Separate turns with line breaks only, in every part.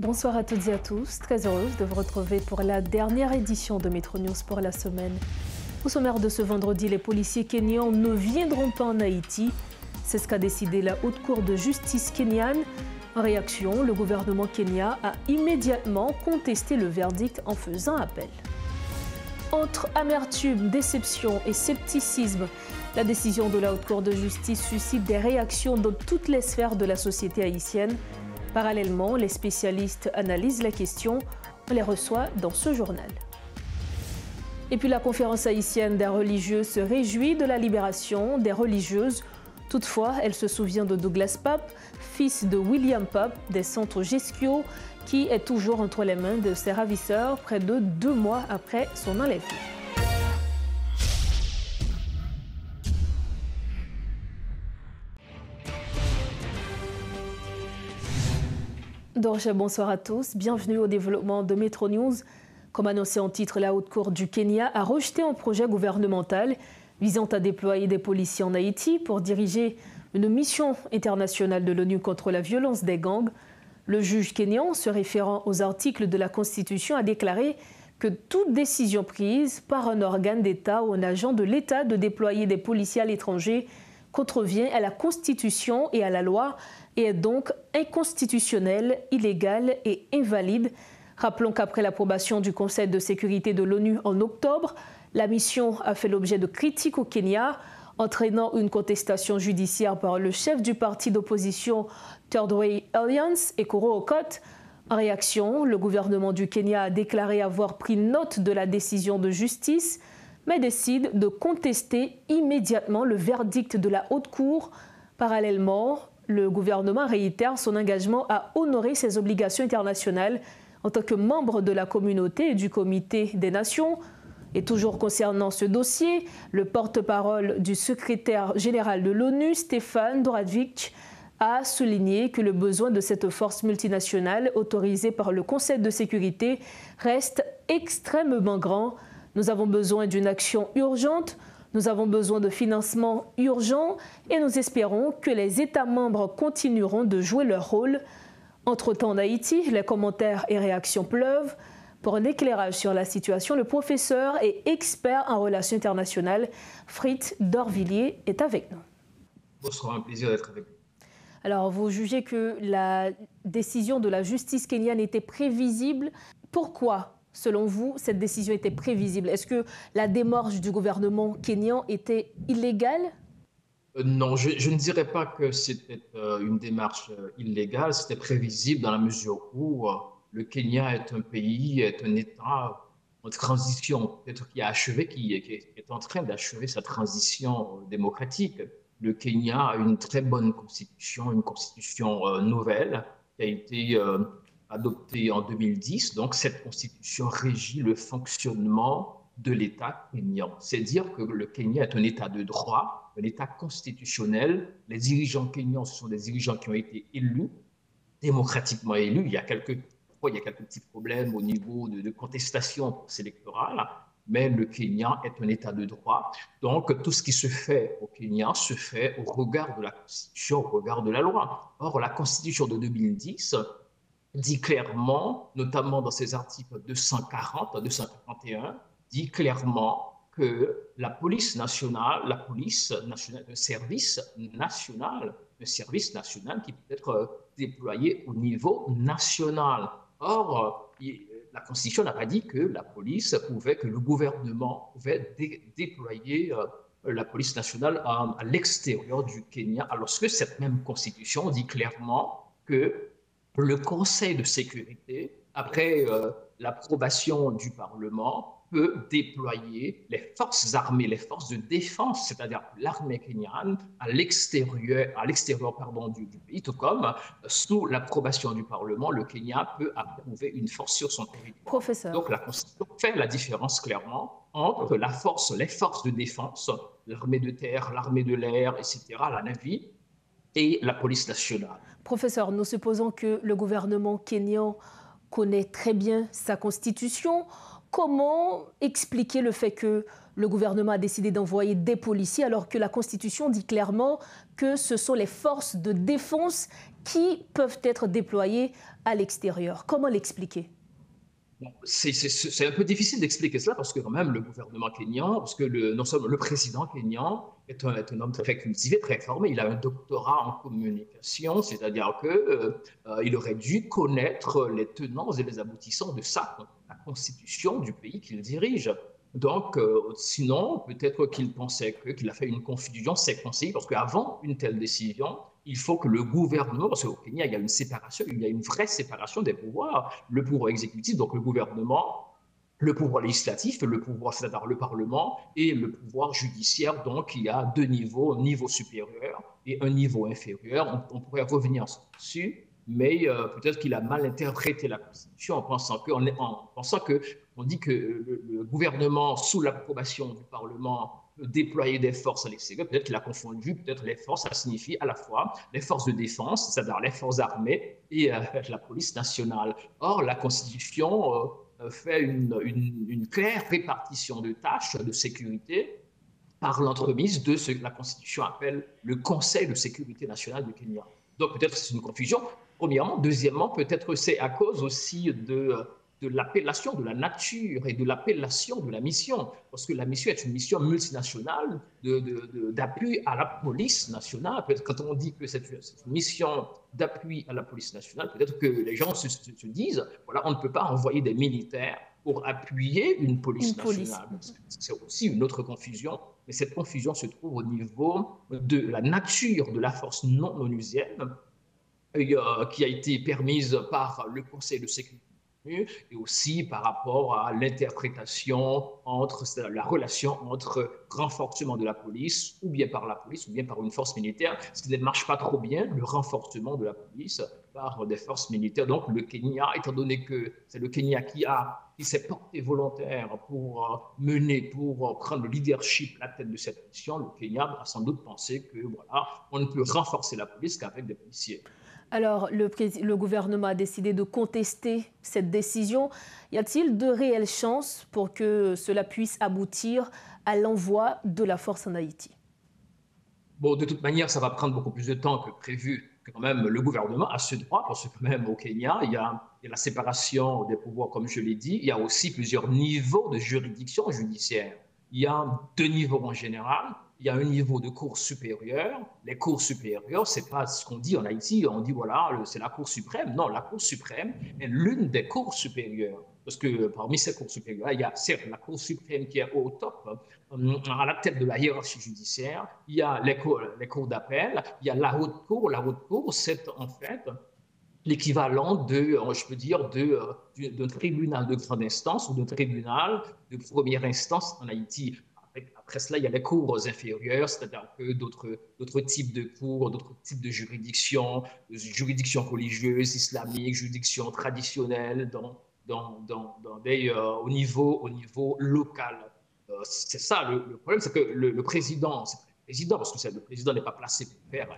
Bonsoir à toutes et à tous, très heureuse de vous retrouver pour la dernière édition de Metro News pour la semaine. Au sommaire de ce vendredi, les policiers kenyans ne viendront pas en Haïti. C'est ce qu'a décidé la Haute Cour de justice kenyane. En réaction, le gouvernement kenya a immédiatement contesté le verdict en faisant appel. Entre amertume, déception et scepticisme, la décision de la Haute Cour de justice suscite des réactions dans toutes les sphères de la société haïtienne. Parallèlement, les spécialistes analysent la question. On les reçoit dans ce journal. Et puis la conférence haïtienne des religieux se réjouit de la libération des religieuses. Toutefois, elle se souvient de Douglas Pape, fils de William Pape, des centres Gesquio, qui est toujours entre les mains de ses ravisseurs près de 2 mois après son enlèvement. Dorje, bonsoir à tous. Bienvenue au développement de Metro News. Comme annoncé en titre, la Haute Cour du Kenya a rejeté un projet gouvernemental visant à déployer des policiers en Haïti pour diriger une mission internationale de l'ONU contre la violence des gangs. Le juge kényan, se référant aux articles de la Constitution, a déclaré que toute décision prise par un organe d'État ou un agent de l'État de déployer des policiers à l'étranger contrevient à la Constitution et à la loi et est donc inconstitutionnelle, illégale et invalide. Rappelons qu'après l'approbation du Conseil de sécurité de l'ONU en octobre, la mission a fait l'objet de critiques au Kenya, entraînant une contestation judiciaire par le chef du parti d'opposition Third Way Alliance, Ekuru Aukot. En réaction, le gouvernement du Kenya a déclaré avoir pris note de la décision de justice, mais décide de contester immédiatement le verdict de la Haute Cour. Parallèlement, le gouvernement réitère son engagement à honorer ses obligations internationales en tant que membre de la communauté et du Comité des Nations. Et toujours concernant ce dossier, le porte-parole du secrétaire général de l'ONU, Stefan Dujarric, a souligné que le besoin de cette force multinationale autorisée par le Conseil de sécurité reste extrêmement grand. Nous avons besoin d'une action urgente, nous avons besoin de financement urgent et nous espérons que les États membres continueront de jouer leur rôle. Entre-temps en Haïti, les commentaires et réactions pleuvent. Pour un éclairage sur la situation, le professeur et expert en relations internationales, Fritz Dorvilliers, est avec nous.
Bonsoir, un plaisir d'être avec vous.
Alors, vous jugez que la décision de la justice kenyane était prévisible. Pourquoi, selon vous, cette décision était prévisible? Est-ce que la démarche du gouvernement kényan était illégale?
Non, je ne dirais pas que c'était une démarche illégale, c'était prévisible dans la mesure où le Kenya est un pays, est un État en transition, peut-être qui est en train d'achever sa transition démocratique. Le Kenya a une très bonne constitution, une constitution nouvelle qui a été adoptée en 2010. Donc cette constitution régit le fonctionnement de l'État kényan. C'est dire que le Kenya est un État de droit, un État constitutionnel. Les dirigeants kenyans, ce sont des dirigeants qui ont été élus, démocratiquement élus. Il y a quelques petits problèmes au niveau de contestation électorale, mais le Kenya est un État de droit. Donc, tout ce qui se fait au Kenya se fait au regard de la Constitution, au regard de la loi. Or, la Constitution de 2010 dit clairement, notamment dans ses articles 240, 241, dit clairement que la police nationale, un service national qui peut être déployé au niveau national. Or, la Constitution n'a pas dit que le gouvernement pouvait déployer la police nationale à l'extérieur du Kenya, alors que cette même Constitution dit clairement que le Conseil de sécurité, après l'approbation du Parlement, peut déployer les forces armées, les forces de défense, c'est-à-dire l'armée kenyane, à l'extérieur du pays, tout comme sous l'approbation du Parlement, le Kenya peut approuver une force sur son territoire.
Professeur.
Donc la Constitution fait la différence clairement entre les forces de défense, l'armée de terre, l'armée de l'air, etc., la navy, et la police nationale.
Professeur, nous supposons que le gouvernement kényan connaît très bien sa constitution. Comment expliquer le fait que le gouvernement a décidé d'envoyer des policiers alors que la Constitution dit clairement que ce sont les forces de défense qui peuvent être déployés à l'extérieur. Comment l'expliquer?
Bon, c'est un peu difficile d'expliquer cela parce que quand même le gouvernement kényan, parce que non seulement le président kényan est un homme très cultivé, très formé, il a un doctorat en communication, c'est-à-dire qu'il aurait dû connaître les tenants et les aboutissants de ça, la constitution du pays qu'il dirige. Donc, sinon, peut-être qu'il pensait qu'il a fait une confusion, ses conseillers, parce qu'avant une telle décision, il faut que le gouvernement, parce qu'au Kenya, il y a une séparation, il y a une vraie séparation des pouvoirs. Le pouvoir exécutif, donc le gouvernement, le pouvoir législatif, le pouvoir, c'est-à-dire le Parlement, et le pouvoir judiciaire. Donc, il y a deux niveaux, un niveau supérieur et un niveau inférieur. On pourrait revenir dessus, mais peut-être qu'il a mal interprété la Constitution en pensant que on dit que le gouvernement, sous l'approbation du Parlement, peut déployer des forces à l'extérieur. Peut-être qu'il a confondu, peut-être les forces, ça signifie à la fois les forces de défense, c'est-à-dire les forces armées, et la police nationale. Or, la Constitution fait une claire répartition de tâches de sécurité par l'entremise de ce que la Constitution appelle le Conseil de sécurité nationale du Kenya. Donc peut-être c'est une confusion, premièrement. Deuxièmement, peut-être c'est à cause aussi de l'appellation, de la nature et de l'appellation de la mission, parce que la mission est une mission multinationale d'appui à la police nationale. Peut-être quand on dit que c'est une mission d'appui à la police nationale, peut-être que les gens se disent, voilà, on ne peut pas envoyer des militaires pour appuyer une police nationale. C'est aussi une autre confusion, mais cette confusion se trouve au niveau de la nature de la force non onusienne qui a été permise par le Conseil de sécurité et aussi par rapport à l'interprétation entre la relation entre renforcement de la police ou bien par la police ou bien par une force militaire, ce qui ne marche pas trop bien, le renforcement de la police par des forces militaires. Donc le Kenya, étant donné que c'est le Kenya qui s'est porté volontaire pour pour prendre le leadership à la tête de cette mission, le Kenya a sans doute pensé que voilà, on ne peut renforcer la police qu'avec des policiers.
Alors, le gouvernement a décidé de contester cette décision. Y a-t-il de réelles chances pour que cela puisse aboutir à l'envoi de la force en Haïti?
Bon, de toute manière, ça va prendre beaucoup plus de temps que prévu. Quand même, le gouvernement a ce droit, parce que quand même au Kenya, il y a la séparation des pouvoirs, comme je l'ai dit. Il y a aussi plusieurs niveaux de juridiction judiciaire. Il y a deux niveaux en général. Il y a un niveau de cour supérieure. Les cours supérieures, ce n'est pas ce qu'on dit en Haïti. On dit, voilà, c'est la Cour suprême. Non, la Cour suprême est l'une des cours supérieures. Parce que parmi ces cours supérieures, il y a certes la Cour suprême qui est au top, à la tête de la hiérarchie judiciaire. Il y a les cours d'appel. Il y a la haute cour. La haute cour, c'est en fait l'équivalent je peux dire, d'un tribunal de grande instance ou d'un tribunal de première instance en Haïti. Après cela, il y a les cours inférieures, c'est-à-dire que d'autres types de cours, d'autres types de juridictions religieuses, islamiques, juridictions traditionnelles au niveau local. C'est ça, le problème, c'est que le président, parce que le président n'est pas placé pour faire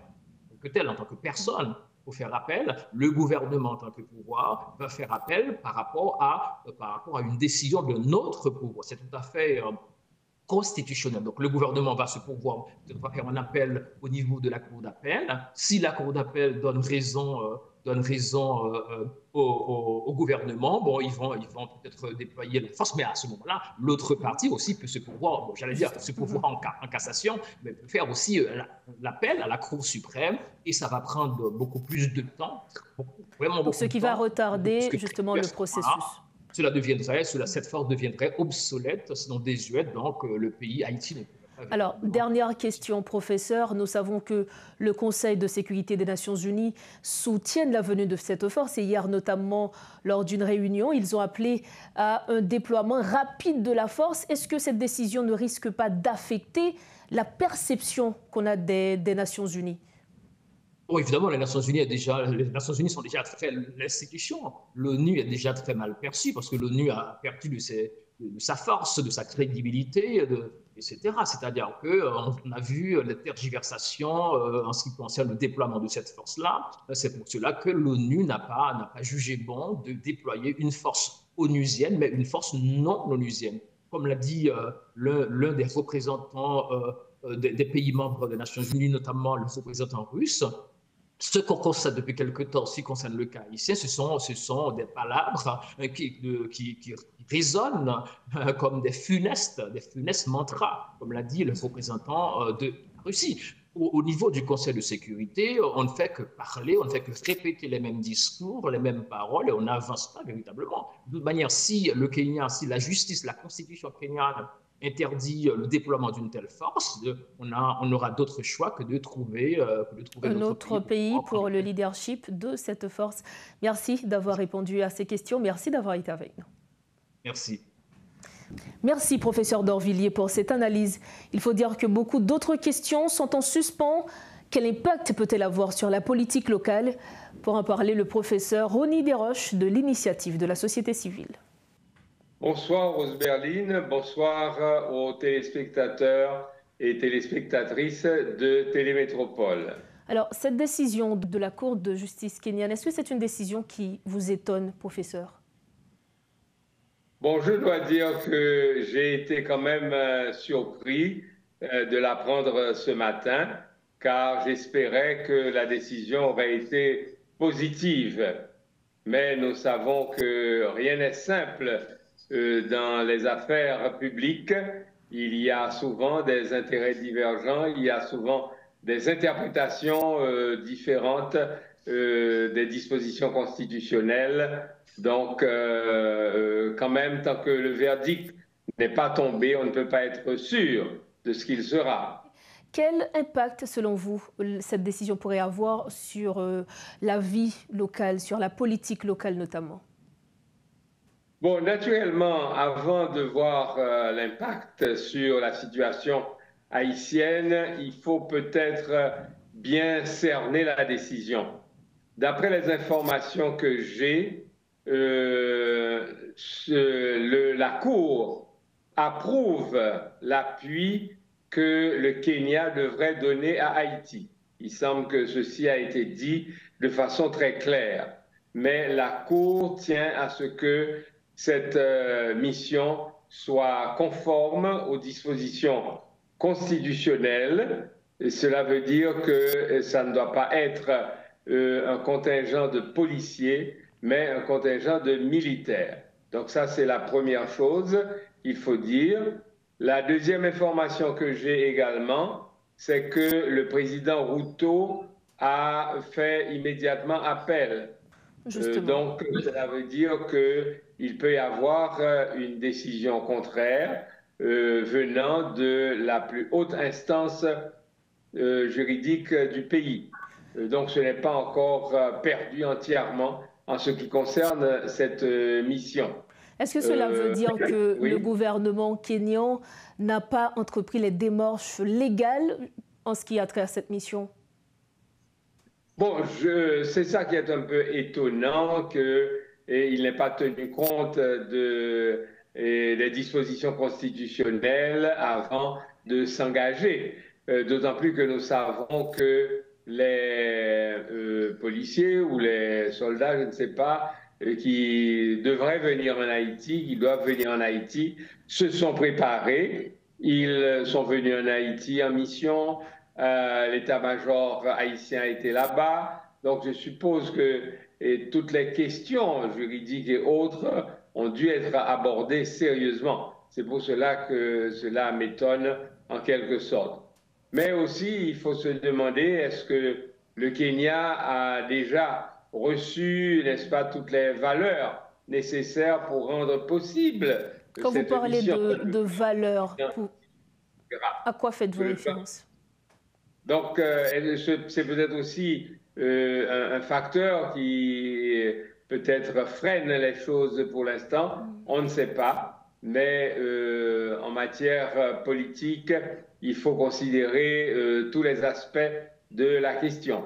que tel en tant que personne, pour faire appel, le gouvernement en tant que pouvoir va faire appel par rapport à une décision de notre pouvoir. C'est tout à fait constitutionnel. Donc le gouvernement va faire un appel au niveau de la Cour d'appel. Si la Cour d'appel donne raison au gouvernement, bon, ils vont peut-être déployer la force, mais à ce moment-là, l'autre partie aussi peut se pouvoir, en cassation, mais peut faire aussi l'appel à la Cour suprême, et ça va prendre beaucoup plus de temps,
vraiment beaucoup de temps. Ce qui va retarder justement le processus.
Cette force deviendrait obsolète, sinon désuète, donc le pays Haïti ne peut pas.
Alors, dernière question, professeur. Nous savons que le Conseil de sécurité des Nations Unies soutient la venue de cette force. Et hier, notamment, lors d'une réunion, ils ont appelé à un déploiement rapide de la force. Est-ce que cette décision ne risque pas d'affecter la perception qu'on a des Nations Unies?
Bon, évidemment, les Nations Unies sont déjà l'institution. L'ONU est déjà très mal perçue parce que l'ONU a perdu de sa force, de sa crédibilité, etc. C'est-à-dire qu'on a vu les tergiversations en ce qui concerne le déploiement de cette force-là. C'est pour cela que l'ONU n'a pas jugé bon de déployer une force onusienne, mais une force non onusienne. Comme l'a dit l'un des représentants des pays membres des Nations Unies, notamment le représentant russe, Ce qu'on constate depuis quelque temps, ce qui concerne le cas haïtien, ce sont des palabres qui résonnent comme des funestes mantras, comme l'a dit le représentant de la Russie. Au niveau du Conseil de sécurité, on ne fait que parler, on ne fait que répéter les mêmes discours, les mêmes paroles, et on n'avance pas véritablement. De toute manière, si le Kenya, si la justice, la constitution kenyane interdit le déploiement d'une telle force, on aura d'autres choix que de trouver
un autre pays pour le leadership de cette force. Merci d'avoir répondu à ces questions. Merci d'avoir été avec nous.
Merci.
Merci, professeur d'Orvilliers, pour cette analyse. Il faut dire que beaucoup d'autres questions sont en suspens. Quel impact peut-elle avoir sur la politique locale? Pour en parler, le professeur Ronny Desroches de l'Initiative de la société civile.
Bonsoir Rose Berline, bonsoir aux téléspectateurs et téléspectatrices de Télémétropole.
Alors, cette décision de la Cour de justice kenyane, est-ce que c'est une décision qui vous étonne, professeur?
Bon, je dois dire que j'ai été quand même surpris de l'apprendre ce matin, car j'espérais que la décision aurait été positive. Mais nous savons que rien n'est simple dans les affaires publiques. Il y a souvent des intérêts divergents, il y a souvent des interprétations différentes des dispositions constitutionnelles. Donc, quand même, tant que le verdict n'est pas tombé, on ne peut pas être sûr de ce qu'il sera.
Quel impact, selon vous, cette décision pourrait avoir sur la vie locale, sur la politique locale notamment?
Bon, naturellement, avant de voir l'impact sur la situation haïtienne, il faut peut-être bien cerner la décision. D'après les informations que j'ai, la Cour approuve l'appui que le Kenya devrait donner à Haïti. Il semble que ceci a été dit de façon très claire. Mais la Cour tient à ce que cette mission soit conforme aux dispositions constitutionnelles. Et cela veut dire que ça ne doit pas être un contingent de policiers, mais un contingent de militaires. Donc ça, c'est la première chose qu'il faut dire. La deuxième information que j'ai également, c'est que le président Ruto a fait immédiatement appel. Donc, cela veut dire qu'il peut y avoir une décision contraire venant de la plus haute instance juridique du pays. Donc, ce n'est pas encore perdu entièrement en ce qui concerne cette mission.
Est-ce que cela veut dire que oui, le gouvernement kényan n'a pas entrepris les démarches légales en ce qui a trait à cette mission?
Bon, c'est ça qui est un peu étonnant, qu'il n'ait pas tenu compte des dispositions constitutionnelles avant de s'engager. D'autant plus que nous savons que les policiers ou les soldats, je ne sais pas, qui devraient venir en Haïti, qui doivent venir en Haïti, se sont préparés. Ils sont venus en Haïti en mission. L'état-major haïtien était là-bas. Donc, je suppose que toutes les questions juridiques et autres ont dû être abordées sérieusement. C'est pour cela que cela m'étonne en quelque sorte. Mais aussi, il faut se demander, est-ce que le Kenya a déjà reçu, n'est-ce pas, toutes les valeurs nécessaires pour rendre possible
Quand vous parlez de valeurs, à quoi faites-vous référence?
Donc, c'est peut-être aussi un facteur qui peut-être freine les choses pour l'instant, on ne sait pas, mais en matière politique, il faut considérer tous les aspects de la question.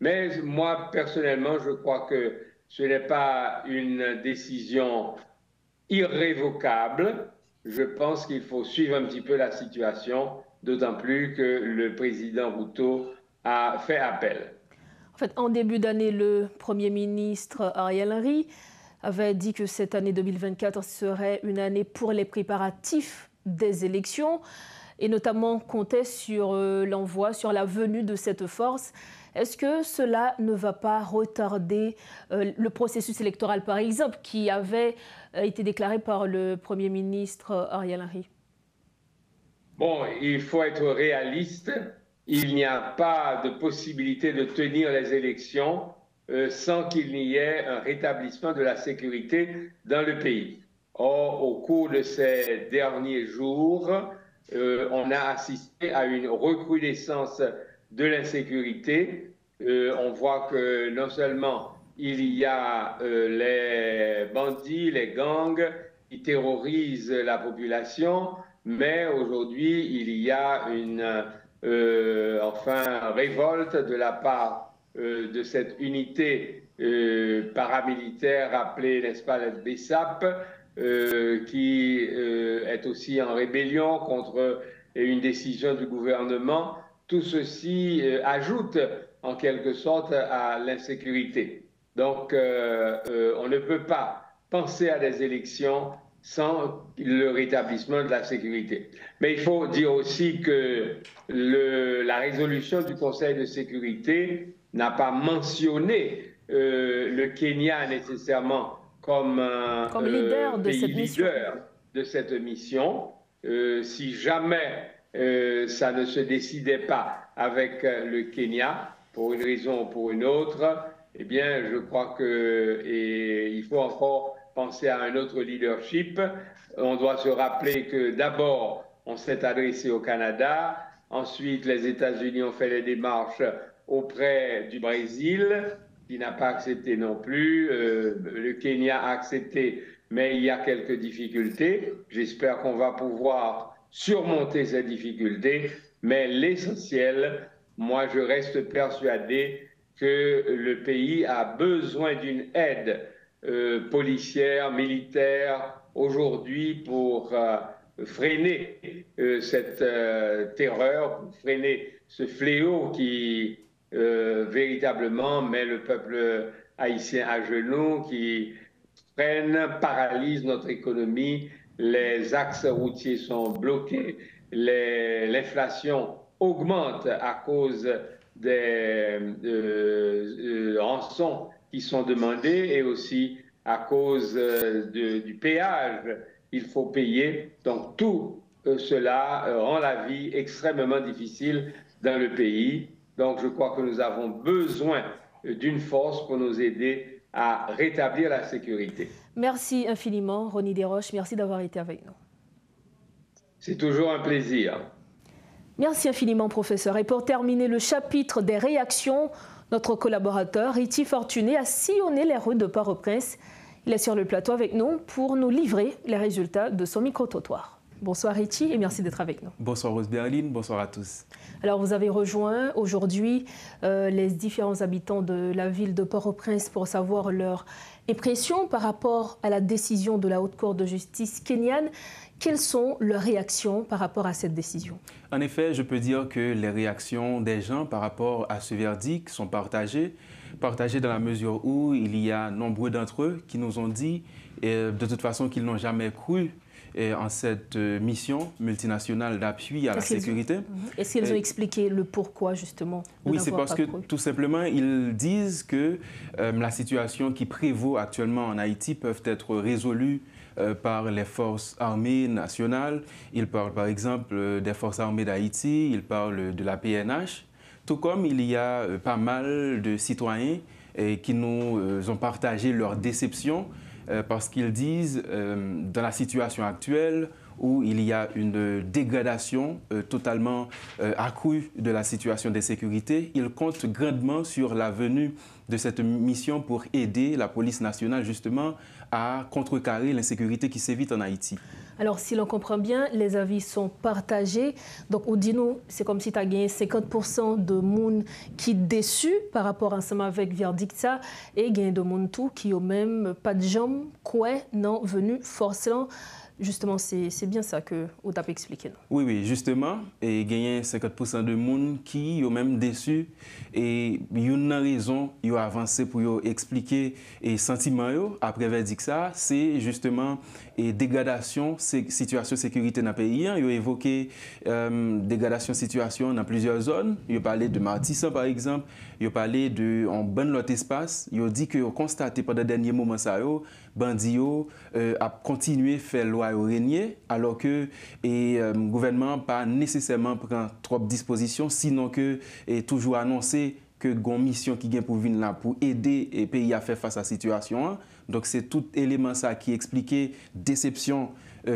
Mais moi, personnellement, je crois que ce n'est pas une décision irrévocable. Je pense qu'il faut suivre un petit peu la situation, d'autant plus que le président Ruto a fait appel.
En fait, en début d'année, le Premier ministre Ariel Henry avait dit que cette année 2024 serait une année pour les préparatifs des élections et notamment comptait sur l'envoi, sur la venue de cette force. Est-ce que cela ne va pas retarder le processus électoral, par exemple, qui avait été déclaré par le Premier ministre Ariel Henry?
Bon, il faut être réaliste. Il n'y a pas de possibilité de tenir les élections sans qu'il n'y ait un rétablissement de la sécurité dans le pays. Or, au cours de ces derniers jours, on a assisté à une recrudescence de l'insécurité. On voit que non seulement il y a les bandits, les gangs qui terrorisent la population, mais aujourd'hui, il y a une révolte de la part de cette unité paramilitaire appelée, n'est-ce pas, la BESAP, qui est aussi en rébellion contre une décision du gouvernement. Tout ceci ajoute en quelque sorte à l'insécurité. Donc, on ne peut pas penser à des élections sans le rétablissement de la sécurité. Mais il faut dire aussi que la résolution du Conseil de sécurité n'a pas mentionné le Kenya nécessairement comme
leader de
pays leader de cette mission. Si jamais ça ne se décidait pas avec le Kenya, pour une raison ou pour une autre, eh bien, je crois qu'il faut encore penser à un autre leadership. On doit se rappeler que d'abord, on s'est adressé au Canada, ensuite les États-Unis ont fait les démarches auprès du Brésil, qui n'a pas accepté non plus, le Kenya a accepté, mais il y a quelques difficultés. J'espère qu'on va pouvoir surmonter ces difficultés, mais l'essentiel, moi je reste persuadé que le pays a besoin d'une aide policière, militaire, aujourd'hui pour freiner cette terreur, pour freiner ce fléau qui véritablement met le peuple haïtien à genoux, qui freine, paralyse notre économie, les axes routiers sont bloqués, l'inflation augmente à cause des rançons qui sont demandées et aussi à cause du péage qu'il faut payer. Donc tout cela rend la vie extrêmement difficile dans le pays. Donc je crois que nous avons besoin d'une force pour nous aider à rétablir la sécurité.
Merci infiniment, Ronnie Desroches. Merci d'avoir été avec nous.
C'est toujours un plaisir.
Merci infiniment, professeur. Et pour terminer le chapitre des réactions, notre collaborateur, Riti Fortuné, a sillonné les rues de Port-au-Prince. Il est sur le plateau avec nous pour nous livrer les résultats de son micro-trottoir. Bonsoir Riti et merci d'être avec nous.
Bonsoir Rose Berline, bonsoir à tous.
Alors vous avez rejoint aujourd'hui les différents habitants de la ville de Port-au-Prince pour savoir leur impression par rapport à la décision de la Haute Cour de justice kenyane. Quelles sont leurs réactions par rapport à cette décision?
En effet, je peux dire que les réactions des gens par rapport à ce verdict sont partagées dans la mesure où il y a nombreux d'entre eux qui nous ont dit de toute façon qu'ils n'ont jamais cru en cette mission multinationale d'appui à la sécurité.
Est-ce qu'ils ont expliqué le pourquoi, justement?
Oui, c'est parce que, tout simplement, ils disent que la situation qui prévaut actuellement en Haïti peut être résolue par les forces armées nationales. Ils parlent, par exemple, des forces armées d'Haïti, ils parlent de la PNH, tout comme il y a pas mal de citoyens qui nous ont partagé leur déception parce qu'ils disent, dans la situation actuelle, où il y a une dégradation totalement accrue de la situation de sécurité, ils comptent grandement sur la venue de cette mission pour aider la police nationale justement à contrecarrer l'insécurité qui sévit en Haïti.
Alors, si l'on comprend bien, les avis sont partagés. Donc, on dit nous, c'est comme si tu as gagné 50% de monde qui déçu par rapport ensemble avec verdict ça, et gagné de monde tout qui au même pas de jambes, quoi, non, venu forcément Justement, c'est bien ça que vous avez expliqué. Non?
Oui, justement, et il y a 50% de monde qui sont même déçus et il y a une raison, ils ont avancé pour expliquer les sentiments après verdict ça, c'est justement la dégradation situation de sécurité dans le pays. Ils ont évoqué dégradation de situation dans plusieurs zones. Ils ont parlé de Martissa par exemple, ils ont parlé de en bon lot espace. Ils ont dit qu'ils ont constaté pendant les derniers moments ça bandits a continué à faire loi régner alors que le gouvernement pas nécessairement prend trop de dispositions sinon que toujours annoncé que une mission qui vient pour venir là pour aider les pays à faire face à la situation. Donc c'est tout élément ça qui expliquait déception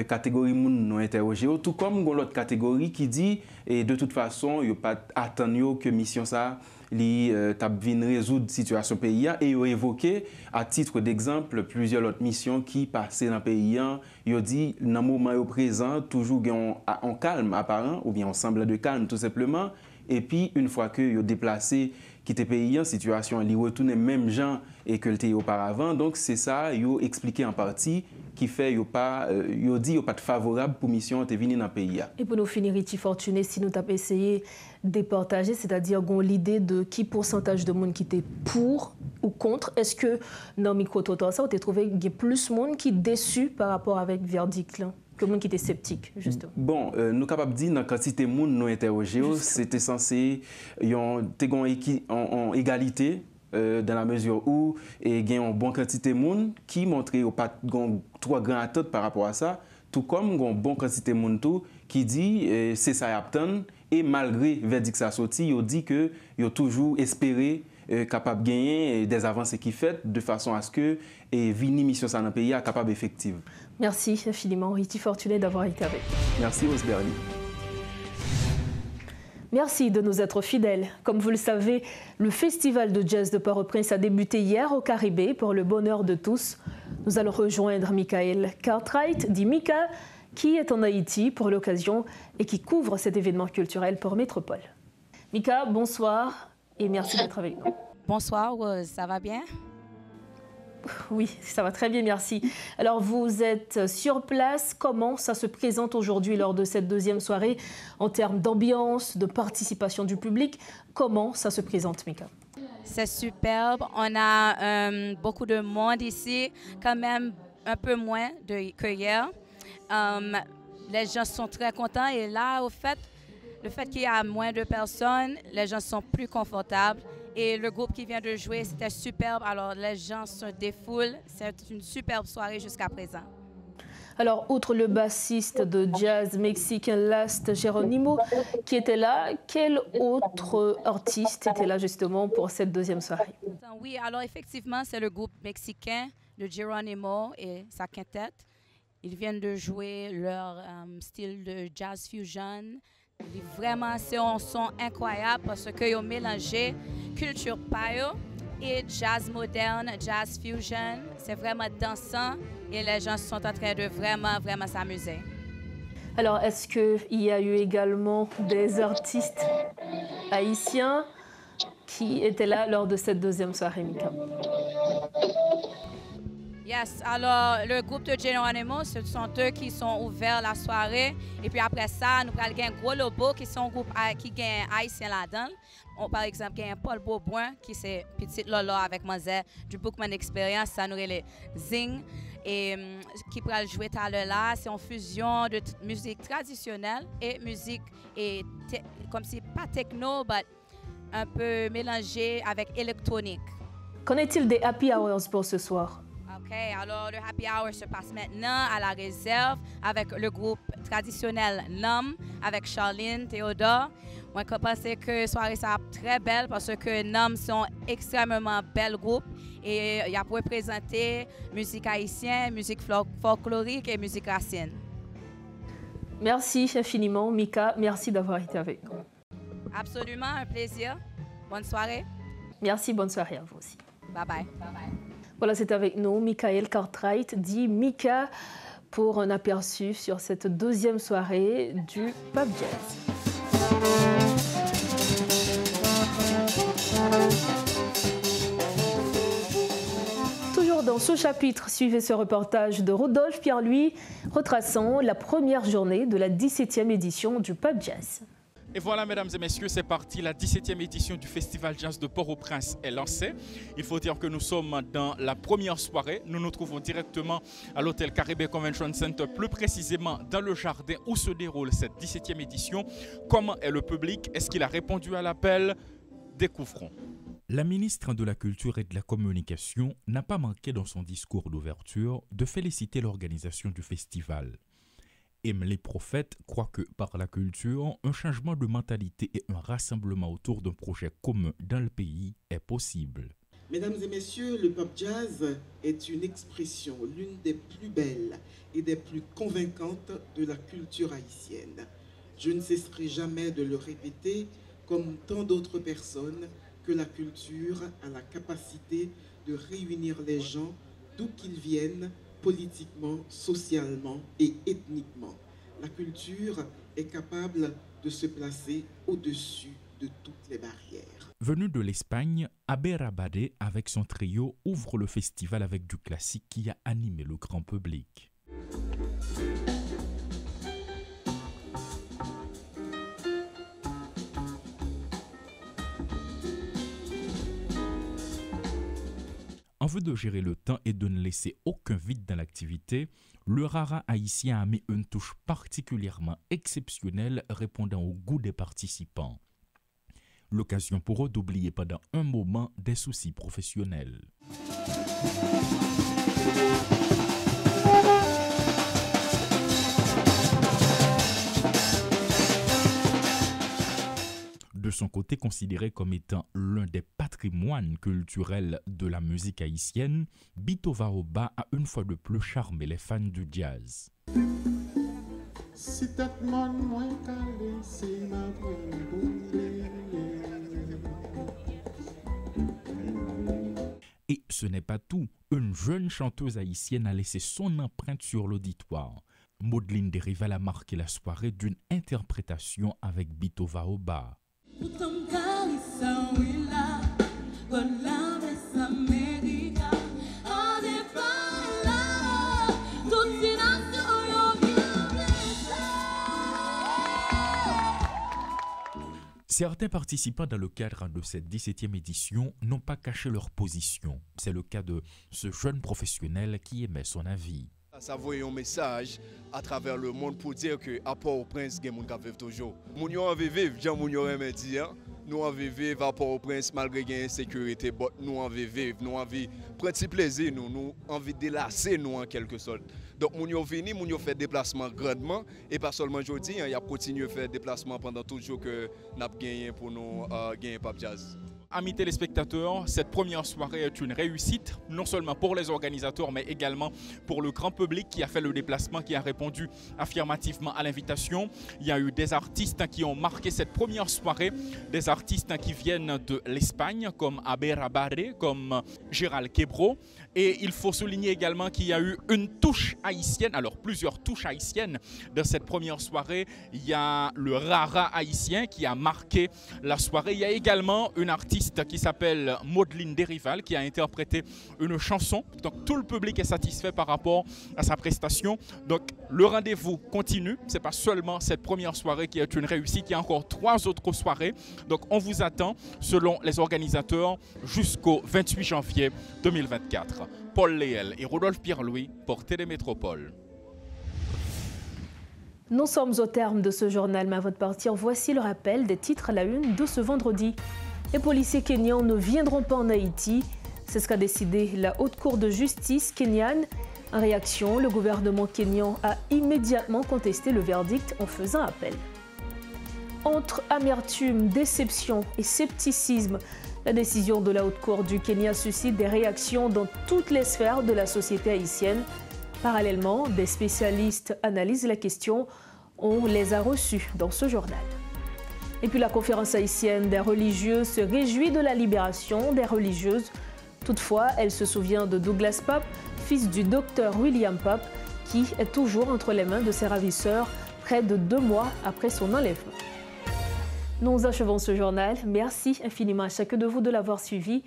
catégorie moun non interrogé tout comme l'autre catégorie qui dit et de toute façon il pas attendre que mission ça li t'a vinn résoudre situation pays et il a évoqué à titre d'exemple plusieurs autres missions qui passaient dans le pays. Il a dit dans le moment présent toujours en calme apparent ou bien on semble de calme tout simplement et puis une fois que il a déplacé quitter pays en situation il retourne même gens et que le était auparavant donc c'est ça il a expliqué en partie qui fait qu'il n'y a pas de favorable pour mission de venir dans le pays.
Et pour nous finir, Riti Fortuné, si nous avons essayé de partager, c'est-à-dire l'idée de qui pourcentage de monde qui était pour ou contre, est-ce que dans le micro-trottoir, ça, vous avez trouvé qu'il y a plus de monde qui est déçu par rapport avec le verdict là, que le monde qui était sceptique, justement?
Bon, nous sommes capables de dire que la quantité de monde non interrogé, c'était censé être en égalité. Dans la mesure où il y a une bonne quantité de monde qui montre qu'il n'y a pas trop grand attente par rapport à ça, tout comme il y a une bonne quantité de monde qui dit c'est ça attend et malgré le verdict ça sorti, il dit que il a toujours espéré capable de gagner des avancées qui fait de façon à ce que vini mission ça dans le pays soit capable effective.
Merci infiniment Riti Fortuné d'avoir été avec nous.
Merci Osberly.
Merci de nous être fidèles. Comme vous le savez, le Festival de jazz de Port-au-Prince a débuté hier au Caribé pour le bonheur de tous. Nous allons rejoindre Michael Cartwright, dit Mika, qui est en Haïti pour l'occasion et qui couvre cet événement culturel pour Métropole. Mika, bonsoir et merci d'être avec nous.
Bonsoir Rose, ça va bien?
Oui, ça va très bien, merci. Alors, vous êtes sur place. Comment ça se présente aujourd'hui lors de cette deuxième soirée en termes d'ambiance, de participation du public? Comment ça se présente, Mika?
C'est superbe. On a beaucoup de monde ici, quand même un peu moins que hier. Les gens sont très contents et là, au fait, le fait qu'il y a moins de personnes, les gens sont plus confortables. Et le groupe qui vient de jouer, c'était superbe. Alors, les gens se défoulent. C'est une superbe soirée jusqu'à présent.
Alors, outre le bassiste de jazz mexicain Last Geronimo qui était là, quel autre artiste était là justement pour cette deuxième soirée?
Oui, alors effectivement, c'est le groupe mexicain de Geronimo et sa quintette. Ils viennent de jouer leur style de jazz fusion. Vraiment, c'est un son incroyable parce qu'ils ont mélangé culture payo et jazz moderne, jazz fusion. C'est vraiment dansant et les gens sont en train de vraiment s'amuser.
Alors, est-ce qu'il y a eu également des artistes haïtiens qui étaient là lors de cette deuxième soirée, Mika?
Yes, alors le groupe de Geronimo, ce sont eux qui sont ouverts la soirée. Et puis après ça, nous avons un gros lobo qui sont un groupe qui gagne haïtien là-dedans. Par exemple, il y a Paul Beauboin qui c'est Petite Lolo avec Manzé du Bookman Experience, ça nous les Zing. Et qui pourra jouer tout à l'heure là, c'est une fusion de musique traditionnelle et musique, comme si pas techno, mais un peu mélangée avec électronique.
Qu'en est-il des happy hours pour ce soir?
OK, alors le happy hour se passe maintenant à la réserve avec le groupe traditionnel NAM, avec Charline, Théodore. Moi, je pense que la soirée sera très belle parce que NAM sont extrêmement bel groupe et il y a pour présenter musique haïtienne, musique folklorique et musique racine.
Merci infiniment, Mika. Merci d'avoir été avec nous.
Absolument, un plaisir. Bonne soirée.
Merci, bonne soirée à vous aussi.
Bye bye. Bye bye.
Voilà, c'est avec nous Michael Cartwright, dit Mika, pour un aperçu sur cette deuxième soirée du Pub Jazz. Toujours dans ce chapitre, suivez ce reportage de Rodolphe Pierre-Louis retraçant la première journée de la 17e édition du Pub Jazz.
Et voilà, mesdames et messieurs, c'est parti. La 17e édition du Festival Jazz de Port-au-Prince est lancée. Il faut dire que nous sommes dans la première soirée. Nous nous trouvons directement à l'hôtel Caribbean Convention Center, plus précisément dans le jardin où se déroule cette 17e édition. Comment est le public? Est-ce qu'il a répondu à l'appel? Découvrons. La ministre de la Culture et de la Communication n'a pas manqué dans son discours d'ouverture de féliciter l'organisation du festival. Emily Prophète croit que par la culture, un changement de mentalité et un rassemblement autour d'un projet commun dans le pays est possible.
Mesdames et messieurs, le pop jazz est une expression, l'une des plus belles et des plus convaincantes de la culture haïtienne. Je ne cesserai jamais de le répéter, comme tant d'autres personnes, que la culture a la capacité de réunir les gens d'où qu'ils viennent, politiquement, socialement et ethniquement. La culture est capable de se placer au-dessus de toutes les barrières.
Venu de l'Espagne, Abbé Rabadé, avec son trio, ouvre le festival avec du classique qui a animé le grand public. En vue de gérer le temps et de ne laisser aucun vide dans l'activité, le Rara haïtien a mis une touche particulièrement exceptionnelle répondant au goût des participants. L'occasion pour eux d'oublier pendant un moment des soucis professionnels. De son côté, considéré comme étant l'un des patrimoines culturels de la musique haïtienne, Bitova Oba a une fois de plus charmé les fans du jazz. Et ce n'est pas tout, une jeune chanteuse haïtienne a laissé son empreinte sur l'auditoire. Maudline Derival a marqué la soirée d'une interprétation avec Bitova Oba. Certains participants dans le cadre de cette 17e édition n'ont pas caché leur position. C'est le cas de ce jeune professionnel qui émet son avis.
Ça voit un message à travers le monde pour dire que à Port-au-Prince, il y a des gens qui vivent toujours. Nous avons vécu, nous avons vécu à Port-au-Prince malgré l'insécurité, nous avons vécu, nous avons pris petit plaisir, nous avons envie de délasser nous en quelque sorte. Donc nous avons venu, nous avons fait déplacement grandement et pas seulement aujourd'hui, il a continué à faire déplacement pendant tout le jour que nous avons gagné pour nous gagner Pop Jazz.
Amis téléspectateurs, cette première soirée est une réussite, non seulement pour les organisateurs, mais également pour le grand public qui a fait le déplacement, qui a répondu affirmativement à l'invitation. Il y a eu des artistes qui ont marqué cette première soirée, des artistes qui viennent de l'Espagne, comme Abbé Rabadé, comme Gérald Quebro. Et il faut souligner également qu'il y a eu une touche haïtienne, alors plusieurs touches haïtiennes dans cette première soirée. Il y a le Rara haïtien qui a marqué la soirée. Il y a également une artiste qui s'appelle Maudline Derival qui a interprété une chanson. Donc tout le public est satisfait par rapport à sa prestation. Donc le rendez-vous continue. Ce n'est pas seulement cette première soirée qui est une réussite. Il y a encore 3 autres soirées. Donc on vous attend, selon les organisateurs, jusqu'au 28 janvier 2024. Paul Léel et Rodolphe Pierre-Louis pour Télémétropole.
Nous sommes au terme de ce journal, mais avant de partir, voici le rappel des titres à la une de ce vendredi. Les policiers kenyans ne viendront pas en Haïti. C'est ce qu'a décidé la Haute Cour de justice kenyane. En réaction, le gouvernement kényan a immédiatement contesté le verdict en faisant appel. Entre amertume, déception et scepticisme, la décision de la Haute Cour du Kenya suscite des réactions dans toutes les sphères de la société haïtienne. Parallèlement, des spécialistes analysent la question. On les a reçus dans ce journal. Et puis la conférence haïtienne des religieux se réjouit de la libération des religieuses. Toutefois, elle se souvient de Douglas Pape, fils du docteur William Pape, qui est toujours entre les mains de ses ravisseurs près de 2 mois après son enlèvement. Nous achevons ce journal. Merci infiniment à chacun de vous de l'avoir suivi.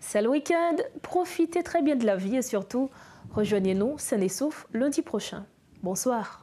C'est le week-end, profitez très bien de la vie et surtout, rejoignez-nous sain et sauf lundi prochain. Bonsoir.